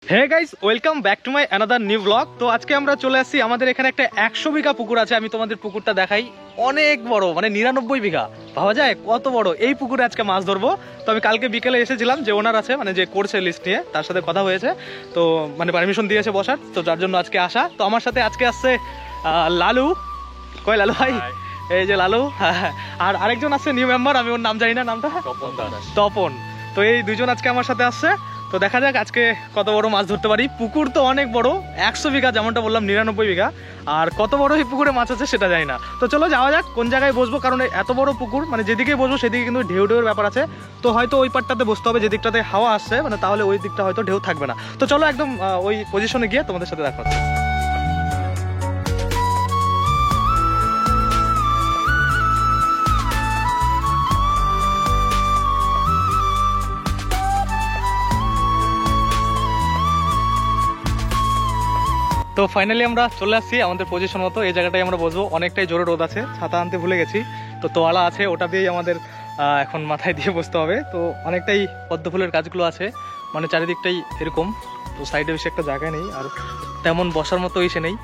Hey guys, welcome back to my another new blog. তো আজকে আমরা চলে আসছি আমাদের এখানে একটা 100 বিঘা পুকুর আছে। আমি তোমাদের পুকুরটা দেখাই, অনেক বড়, মানে 99 বিঘা, ভাবা যায় কত বড়। এই পুকুরে আজকে মাছ ধরবো। তো আমি কালকে বিকেলে এসেছিলাম, যে ওনার আছে মানে যে করছে লিস্ট নিয়ে, তার সাথে কথা হয়েছে, তো মানে পারমিশন দিয়েছে বসার, তো যার জন্য আজকে আসা। তো আমার সাথে আজকে আসছে লালু। কই লালু ভাই? এই যে লালু। আর আরেকজন আছে নিউ মেম্বার, আমি ওর নাম জানি না, নামটা তপন। তো এই দুজন আজকে আমার সাথে আসছে। তো দেখা যাক আজকে কত বড় মাছ ধরতে পারি। পুকুর তো অনেক বড়, 100 বিঘা, যেমনটা বললাম 99 বিঘা। আর কত বড় এই পুকুরে মাছ আছে সেটা জানি না। তো চলো যাওয়া যাক কোন জায়গায় বসবো, কারণ এত বড় পুকুর, মানে যেদিকে বসবো সেদিকে কিন্তু ঢেউ ঢেউয়ের ব্যাপার আছে। তো হয়তো ওই পাটটাতে বসতে হবে যে দিকটাতে হাওয়া আসছে, মানে তাহলে ওই দিকটা হয়তো ঢেউ থাকবে না। তো চলো একদম ওই পজিশনে গিয়ে তোমাদের সাথে দেখা হচ্ছে। তো ফাইনালি আমরা চলে আসছি আমাদের পজিশন মতো। এই জায়গাটাই আমরা বসবো। অনেকটাই জোরে রোদ আছে, ছাতা আনতে ভুলে গেছি, তো তোয়ালা আছে, ওটা দিয়েই আমাদের এখন মাথায় দিয়ে বসতে হবে। তো অনেকটাই পদ্ম ফুলের গাছগুলো আছে, মানে চারিদিকটাই এরকম। তো সাইডে বেশি একটা জায়গা নেই, আর তেমন বসার মতো এসে নেই।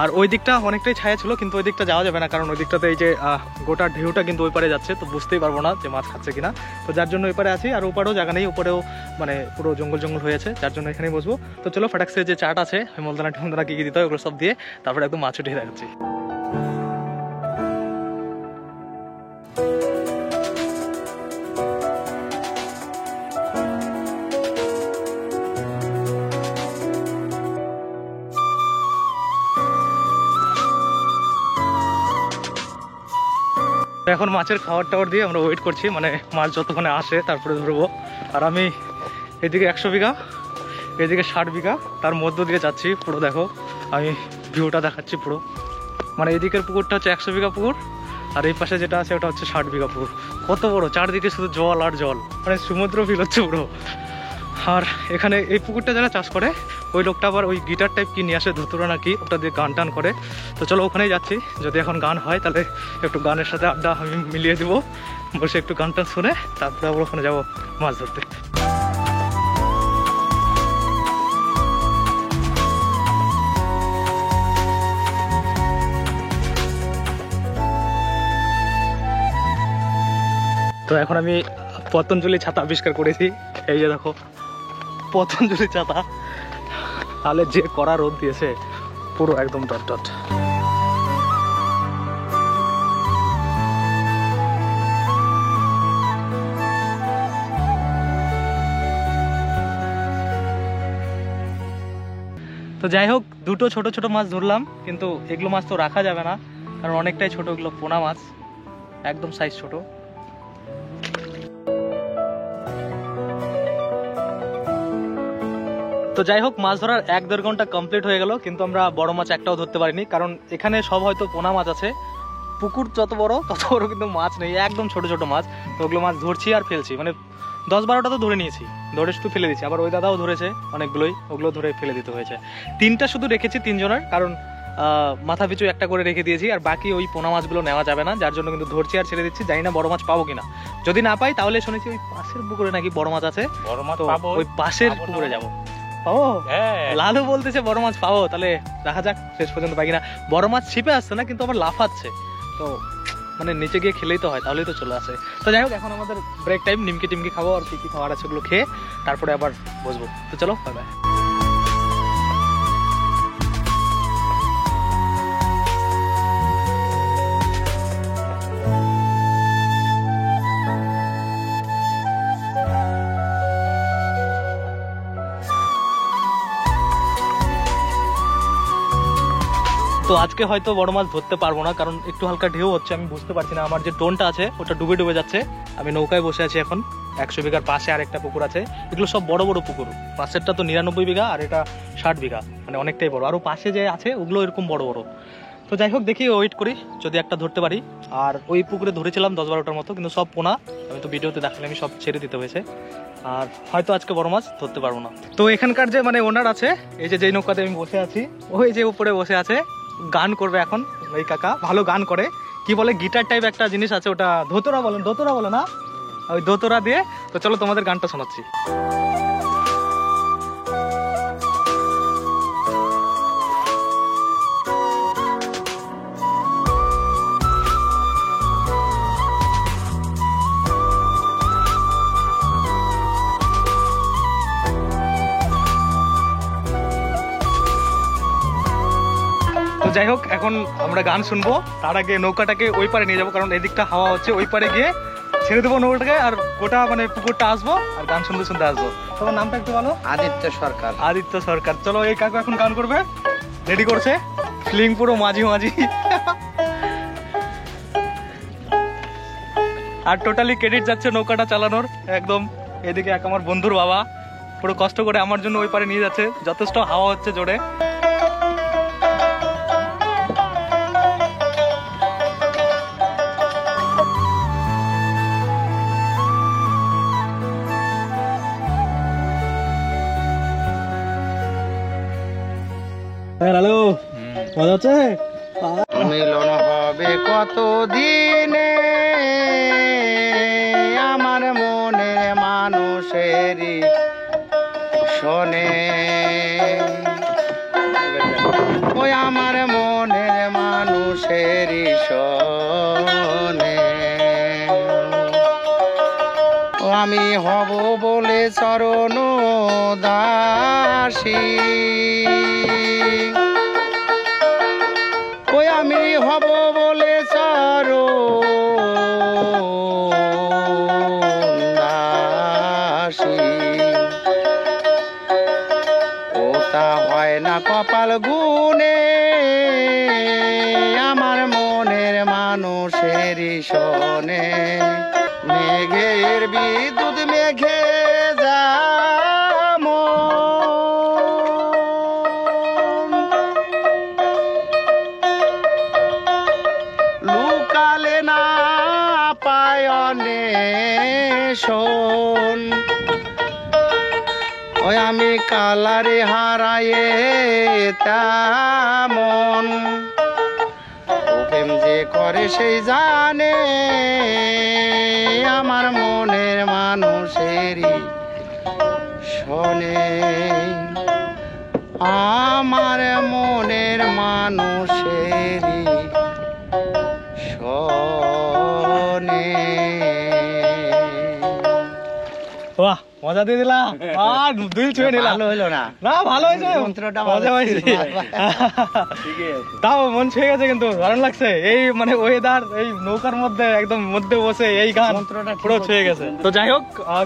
আর ওই দিকটা অনেকটাই ছায়া ছিল, কিন্তু ওই দিকটা যাওয়া যাবে না, কারণ ওই দিকটাতে এই যে গোটা ঢেউটা কিন্তু ওই পারে যাচ্ছে, তো বুঝতেই পারবো না যে মাছ খাচ্ছে কিনা। তো যার জন্য ওই পারে আছি, আর ওপারেও জায়গা নেই, ওপারেও মানে পুরো জঙ্গল জঙ্গল হয়েছে, যার জন্য এখানেই বসবো। তো চলো ফাটাক্সে যে চাট আছে, মলদানা টমদানা কি দিতে হয় ওগুলো সব দিয়ে তারপরে একদম মাছ উঠিয়ে দেখাচ্ছি। এখন মাছের খাবার টাবার দিয়ে আমরা ওয়েট করছি, মানে মাছ যতক্ষণে আসে তারপরে ধরবো। আর আমি এদিকে 100 বিঘা, এদিকে 60 বিঘা, তার মধ্য দিয়ে যাচ্ছি। পুরো দেখো, আমি ভিউটা দেখাচ্ছি পুরো, মানে এদিকের পুকুরটা হচ্ছে 100 বিঘা পুকুর, আর এই পাশে যেটা আছে ওটা হচ্ছে 60 বিঘা পুকুর। কত বড়, চারদিকে শুধু জল আর জল, মানে সমুদ্র ফিল হচ্ছে পুরো। আর এখানে এই পুকুরটা যারা চাষ করে, ওই লোকটা আবার ওই গিটার টাইপ কি নিয়ে আসে, ধুতুরা নাকি, ওটা দিয়ে গান টান করে। তো চলো ওখানেই যাচ্ছি, যদি এখন গান হয় তাহলে একটু গানের সাথে আড্ডা আমি মিলিয়ে দিব, বসে একটু গান টান শুনে তারপরে আবার ওখানে যাবো মাছ ধরতে। তো এখন আমি পতঞ্জলি ছাতা আবিষ্কার করেছি। এই যে দেখো পতঞ্জলি ছাতা, তাহলে যে কড়া রোদ দিয়েছে, পুরো একদম ডট ডট। তো যাই হোক, দুটো ছোট ছোট মাছ ধরলাম, কিন্তু এগুলো মাছ তো রাখা যাবে না, কারণ অনেকটাই ছোট, এগুলো পোনা মাছ, একদম সাইজ ছোট। তো যাই হোক, মাছ ধরার 1-1.5 ঘন্টা কমপ্লিট হয়ে গেল, কিন্তু আমরা বড় মাছ একটাও ধরতে পারিনি, কারণ এখানে সব হয়তো পোনা মাছ আছে। পুকুর যত বড় তত বড় কিন্তু মাছ নেই, একদম ছোট ছোট মাছ। তো ওগুলো মাছ ধরছি আর ফেলছি, মানে 10-12টা তো ধরে নিয়েছি, ধরে শুধু ফেলে দিচ্ছি। আবার ওই দাদাও ধরেছে অনেকগুলোই, ওগুলো ধরে ফেলে দিতে হয়েছে। 3টা শুধু রেখেছি 3 জনের, কারণ মাথা পিছু একটা করে রেখে দিয়েছি, আর বাকি ওই পোনা মাছগুলো নেওয়া যাবে না, যার জন্য কিন্তু ধরছি আর ছেড়ে দিচ্ছি। জানি না বড় মাছ পাবো কিনা, যদি না পাই তাহলে শুনেছি ওই পাশের পুকুরে নাকি বড় মাছ আছে, ওই পাশের পুকুরে যাবো। পাবো? লালু বলতেছে বড় মাছ পাবো, তাহলে দেখা যাক শেষ পর্যন্ত পাই কিনা। বড় মাছ ছিপে আসছে না, কিন্তু আবার লাফাচ্ছে, তো মানে নিচে গিয়ে খেলেই তো হয়, তাহলেই তো চলে আসে। তো যাই হোক, এখন আমাদের ব্রেক টাইম, নিমকি টিমকি খাবো, আর কি কি খাবার আছে ওগুলো খেয়ে তারপরে আবার বসবো। তো চলো, বাই বাই। তো আজকে হয়তো বড় মাছ ধরতে পারবো না, কারণ একটু হালকা ঢেউ হচ্ছে, আমি বুঝতে পারছি না। আমার যে টোনটা আছে ওটা ডুবে ডুবে যাচ্ছে। আমি নৌকায় বসে আছি এখন, 100 বিঘার পাশে আরেকটা পুকুর আছে। এগুলো সব বড় বড় পুকুর, পাশেরটা তো 99 বিঘা, আর এটা 60 বিঘা, মানে অনেকটাই বড়। আরও পাশে যে আছে ওগুলো এরকম বড় বড়। তো যাই হোক, দেখি ওয়েট করি, যদি একটা ধরতে পারি। আর ওই পুকুরে ধরেছিলাম 10-12টার মতো, কিন্তু সব পোনা, আমি তো ভিডিওতে দেখালে, আমি সব ছেড়ে দিতে হয়েছে। আর হয়তো আজকে বড় মাছ ধরতে পারবো না। তো এখানকার যে মানে ওনার আছে, এই যে যেই নৌকাতে আমি বসে আছি, ওই যে উপরে বসে আছে, গান করবে এখন। ওই কাকা ভালো গান করে, কি বলে গিটার টাইপ একটা জিনিস আছে, ওটা ধোতরা বলেন, ধোতরা বলে না, ওই দোতরা দিয়ে। তো চলো তোমাদের গানটা শোনাচ্ছি। যাই হোক, এখন আমরা গান শুনবো, তার আগে নৌকাটাকে ওই পারে নিয়ে যাবো, কারণ এদিকটা হাওয়া হচ্ছে। ওই পারে গিয়ে ছেড়ে দেবো নৌকাটাকে, আর গোটা মানে পুকুরটা আসবো আর গান শুনতে শুনতে আসবো। তোমার নামটা একটু বলো। আদিত্য সরকার। আদিত্য সরকার। চলো, এই কাকু এখন গান করবে, রেডি করছে, ফিলিং পুরো মাঝি মাঝি। আর টোটালি ক্রেডিট যাচ্ছে নৌকাটা চালানোর একদম। এদিকে এক আমার বন্ধুর বাবা পুরো কষ্ট করে আমার জন্য ওই পারে নিয়ে যাচ্ছে, যথেষ্ট হাওয়া হচ্ছে জোরে। হ্যালো, মজা হচ্ছে? মিলন হবে কত দিনে আমার মনের মানুষেরই শোনে, ওই আমার মনের মানুষেরই শোনে। ও আমি হব বলে চরণ দাসী, ওই আমি হব বলে দাসী। ও তা হয় না কপাল গুনে আমার মনের মানুষেরই শোনে। মেঘের বিদ্যুৎ মেঘে লুকালে না পায়নে শোন, ওই আমি কালারে হারায়ে তেমন। প্রেম যে করে সেই জানে আমার মনের মানুষেরই শোনে, আমার মনের মানুষেরই শোনে। বাহ, মজা দিয়ে দিলাম, আর দিল ছুঁয়ে নিলাম। ভালো হলো না? না, ভালো হয়েছে, মন্ত্রটা মজা হয়েছে। ঠিকই আছে। তাও মন ছুঁয়ে গেছে, কিন্তু দারুণ লাগছে। এই মানে ওয়েদার, এই নৌকার মধ্যে একদম মধ্যে বসে এই গান মন্ত্রটা ঠিক পুরো ছুঁয়ে গেছে। তো যাই হোক,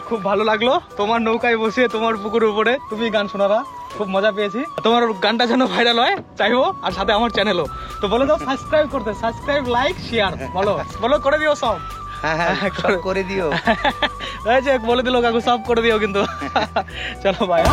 খুব ভালো লাগলো তোমার নৌকায় বসে, তোমার পুকুরের উপরে তুমি গান শোনারা, খুব মজা পেয়েছি। তোমার গানটা যেন ভাইরাল হয় চাইবো, আর সাথে আমার চ্যানেলও। তো বলে দাও সাবস্ক্রাইব করতে, সাবস্ক্রাইব, লাইক, শেয়ার, বলো বলো করে দিও সব। হ্যাঁ, সব করে দিও। এই যে বলে দিল কাকু, সব করে দিও কিন্তু। চলো ভাই।